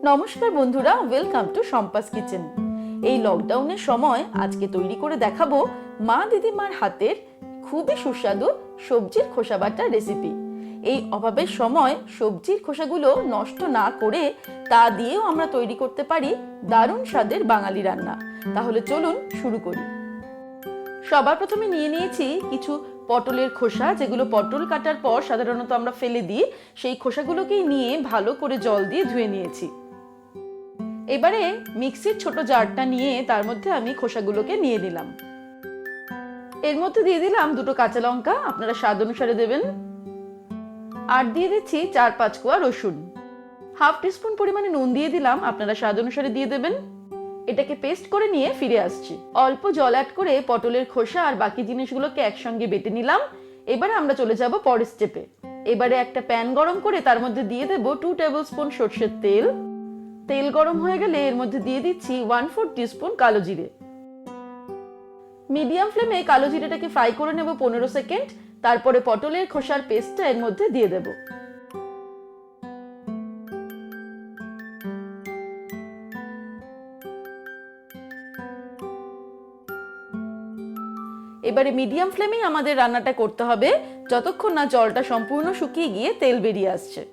নমস্কার বন্ধুরা, welcome to Shampa's kitchen. এই লকডাউনের সময় আজকে তৈরি করে দেখাবো মা দিদিমার হাতের খুবই সুস্বাদু সবজির খোসা বাটা রেসিপি। এই অভাবের সময় সবজির খোসাগুলো নষ্ট না করে তা দিয়েও আমরা তৈরি করতে পারি দারুণ স্বাদের বাঙালি রান্না। তাহলে চলুন শুরু করি। সবার প্রথমে নিয়ে নিয়েছি কিছু পটলের খোসা, যেগুলো পটল কাটার পর সাধারণত আমরা ফেলে দিই। সেই খোসাগুলোকেই নিয়ে ভালো করে জল দিয়ে ধুয়ে নিয়েছি। এবারে মিক্সির ছোট জারটা নিয়ে তার মধ্যে আমি খোসাগুলোকে নিয়ে নিলাম। এর মধ্যে দিয়ে দিলাম দুটো কাঁচা লঙ্কা, আপনারা স্বাদ অনুসারে দেবেন। আর দিয়ে দিচ্ছি 4-5 কোয়া রসুন। হাফ টিস্পুন পরিমাণে নুন দিয়ে দিলাম, আপনারা স্বাদ অনুসারে দিয়ে দেবেন। এটাকে পেস্ট করে নিয়ে ফিরে আসছি। অল্প জল অ্যাড করে পটলের খোসা আর বাকি জিনিসগুলোকে একসঙ্গে বেটে নিলাম। এবারে আমরা চলে যাব পরের স্টেপে। এবারে একটা প্যান গরম করে তার মধ্যে দিয়ে দেব 2 টেবিল স্পুন সরষের তেল। তেল গরম হয়ে গেলে এর মধ্যে দিয়ে দিচ্ছি 1/4 টিস্পুন কালো জিরে। মিডিয়াম ফ্লেমে কালো জিরেটাকে ফ্রাই করে নেব 15 সেকেন্ড। তারপরে পটলের খোসার পেস্টটা এর মধ্যে দিয়ে দেব। এবারে মিডিয়াম ফ্লেমেই আমাদের রান্নাটা করতে হবে যতক্ষণ না জলটা সম্পূর্ণ শুকিয়ে গিয়ে তেল বেরিয়ে আসছে।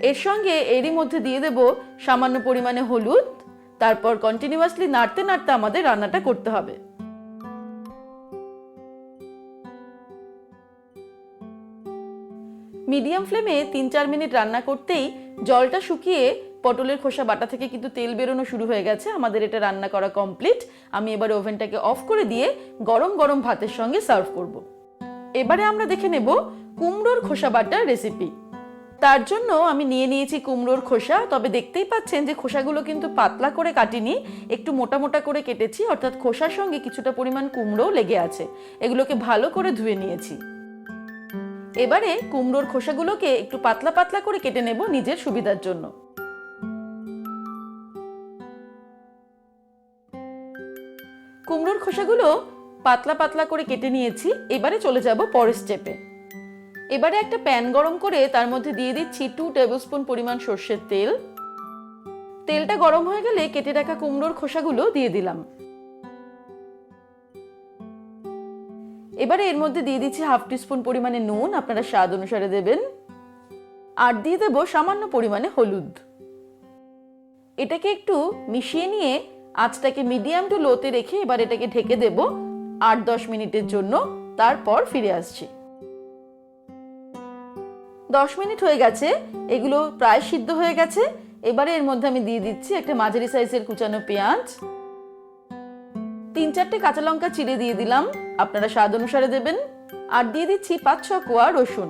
এর সঙ্গে এরই মধ্যে দিয়ে দেব সামান্য পরিমাণে হলুদ। তারপর কন্টিনিউয়াসলি নাড়তে নাড়তে আমাদের রান্নাটা করতে হবে। মিডিয়াম ফ্লেমে 3-4 মিনিট রান্না করতেই জলটা শুকিয়ে পটলের খোসা বাটা থেকে কিন্তু তেল বেরোনো শুরু হয়ে গেছে। আমাদের এটা রান্না করা কমপ্লিট। আমি এবার ওভেনটাকে অফ করে দিয়ে গরম গরম ভাতের সঙ্গে সার্ভ করব। এবারে আমরা দেখে নেব কুমড়োর খোসা বাটার রেসিপি। তার জন্য আমি নিয়ে নিয়েছি কুমড়োর খোসা। তবে দেখতেই পাচ্ছেন যে খোসাগুলো কিন্তু পাতলা করে কাটিনি, একটু মোটা মোটা করে কেটেছি, অর্থাৎ খোসার সঙ্গে কিছুটা পরিমাণ কুমড়ো লেগে আছে। এগুলোকে ভালো করে ধুয়ে নিয়েছি। এবারে কুমড়োর খোসাগুলোকে একটু পাতলা পাতলা করে কেটে নেব নিজের সুবিধার জন্য। কুমড়োর খোসাগুলো পাতলা পাতলা করে কেটে নিয়েছি। এবারে চলে যাব পরের স্টেপে। এবারে একটা প্যান গরম করে তার মধ্যে দিয়ে দিচ্ছি 2 টেবিল স্পুন পরিমাণ সরষের তেল। তেলটা গরম হয়ে গেলে কেটে রাখা কুমড়োর খোসাগুলো দিয়ে দিলাম। এবারে এর মধ্যে দিয়ে দিচ্ছি হাফ টিস্পুন পরিমাণে নুন, আপনারা স্বাদ অনুসারে দেবেন। আর দিয়ে দেব সামান্য পরিমাণে হলুদ। এটাকে একটু মিশিয়ে নিয়ে আঁচটাকে মিডিয়াম টু লোতে রেখে এবার এটাকে ঢেকে দেব 8-10 মিনিটের জন্য। তারপর ফিরে আসছি। 10 মিনিট হয়ে গেছে, এগুলো প্রায় সিদ্ধ হয়ে গেছে। এবারে এর মধ্যে আমি দিয়ে দিচ্ছি একটা মাঝারি সাইজের কুচানো পেঁয়াজ, 3-4টে কাঁচা লঙ্কা চিড়ে দিয়ে দিলাম, আপনারা স্বাদ অনুসারে দেবেন। আর দিয়ে দিচ্ছি 5-6 কোয়া রসুন।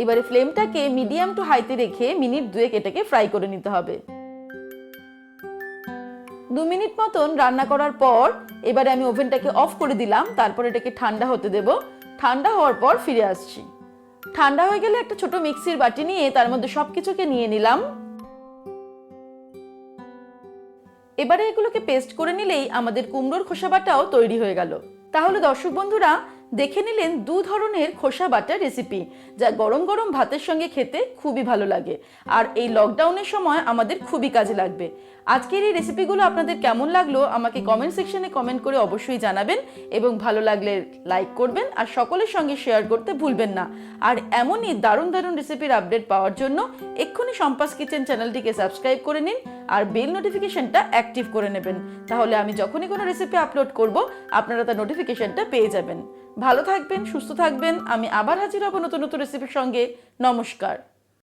এবারে ফ্লেমটাকে মিডিয়াম টু হাইতে রেখে মিনিট 2 এটাকে ফ্রাই করে নিতে হবে। 2 মিনিট মতন রান্না করার পর এবারে আমি ওভেনটাকে অফ করে দিলাম। তারপর এটাকে ঠান্ডা হতে দেব। ঠান্ডা হওয়ার পর ফিরে আসছি। ঠান্ডা হয়ে গেলে একটা ছোট মিক্সির বাটি নিয়ে তার মধ্যে সবকিছুকে নিয়ে নিলাম। এবারে এগুলোকে পেস্ট করে নিলেই আমাদের কুমড়োর খোসা বাটাও তৈরি হয়ে গেল। তাহলে দর্শক বন্ধুরা দেখে নিলেন 2 ধরনের খোসা বাটার রেসিপি, যা গরম গরম ভাতের সঙ্গে খেতে খুবই ভালো লাগে আর এই লকডাউনের সময় আমাদের খুবই কাজে লাগবে। আজকের এই রেসিপিগুলো আপনাদের কেমন লাগলো আমাকে কমেন্ট সেকশনে কমেন্ট করে অবশ্যই জানাবেন, এবং ভালো লাগলে লাইক করবেন আর সকলের সঙ্গে শেয়ার করতে ভুলবেন না। আর এমনই দারুণ দারুণ রেসিপির আপডেট পাওয়ার জন্য এক্ষুনি শম্পাস কিচেন চ্যানেলটিকে সাবস্ক্রাইব করে নিন আর বেল নোটিফিকেশনটা অ্যাক্টিভ করে নেবেন। তাহলে আমি যখনই কোনো রেসিপি আপলোড করব আপনারা তার নোটিফিকেশনটা পেয়ে যাবেন। ভালো থাকবেন, সুস্থ থাকবেন। আমি আবার হাজির হব নতুন নতুন রেসিপির সঙ্গে। নমস্কার।